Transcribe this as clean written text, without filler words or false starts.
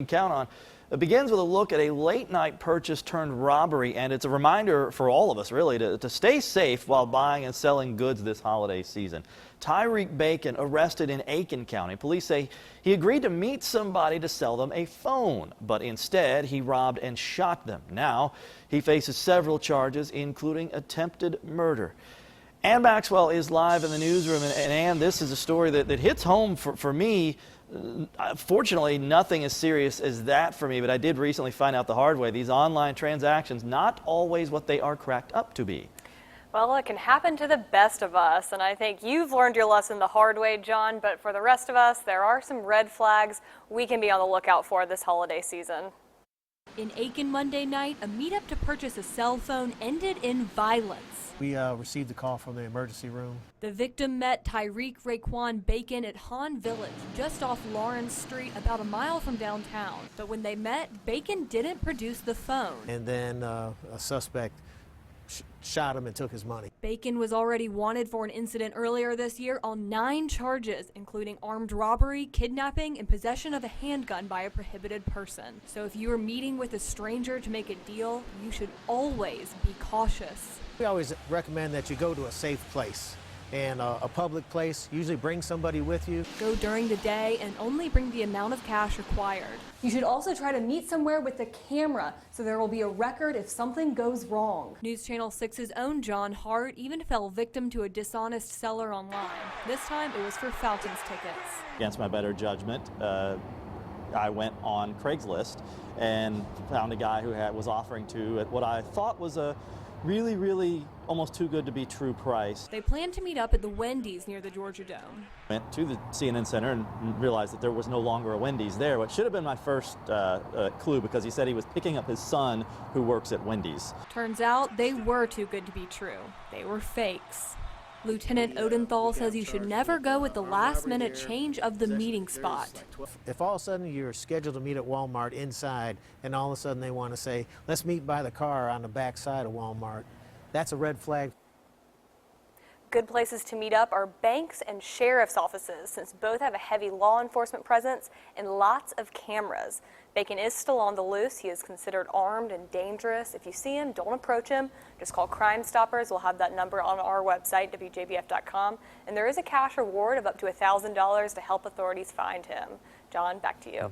count on. It begins with a look at a late-night purchase turned robbery, and it's a reminder for all of us, really, to stay safe while buying and selling goods this holiday season. Tyreek Bacon arrested in Aiken County. Police say he agreed to meet somebody to sell them a phone, but instead he robbed and shot them. Now he faces several charges, including attempted murder. Ann Maxwell is live in the newsroom, and Ann, this is a story that hits home for me. Fortunately, nothing as serious as that for me, but I did recently find out the hard way. These online transactions, not always what they are cracked up to be. Well, it can happen to the best of us, and I think you've learned your lesson the hard way, John, but for the rest of us, there are some red flags we can be on the lookout for this holiday season. In Aiken Monday night, a meetup to purchase a cell phone ended in violence. We received a call from the emergency room. The victim met Tyreek Raekwon Bacon at Hahn Village, just off Lawrence Street, about a mile from downtown. But when they met, Bacon didn't produce the phone. And then a suspect shot him and took his money. Bacon was already wanted for an incident earlier this year on 9 charges, including armed robbery, kidnapping, and possession of a handgun by a prohibited person. So if you are meeting with a stranger to make a deal, you should always be cautious. We always recommend that you go to a safe place. And a public place, usually bring somebody with you. Go during the day and only bring the amount of cash required. You should also try to meet somewhere with a camera so there will be a record if something goes wrong. News Channel 6's own John Hart even fell victim to a dishonest seller online. This time it was for Falcons tickets. Against my better judgment, I went on Craigslist and found a guy who was offering to at what I thought was a really almost too good to be true price. They planned to meet up at the Wendy's near the Georgia Dome. Went to the CNN Center and realized that there was no longer a Wendy's there, which should have been my first clue, because he said he was picking up his son who works at Wendy's. Turns out they were too good to be true. They were fakes. Lieutenant Odenthal says you should never go with the last-minute change of the meeting spot. If all of a sudden you're scheduled to meet at Walmart inside, and all of a sudden they want to say, let's meet by the car on the back side of Walmart, that's a red flag. Good places to meet up are banks and sheriff's offices, since both have a heavy law enforcement presence and lots of cameras. Bacon is still on the loose. He is considered armed and dangerous. If you see him, don't approach him. Just call Crime Stoppers. We'll have that number on our website, WJBF.com. And there is a cash reward of up to $1,000 to help authorities find him. John, back to you.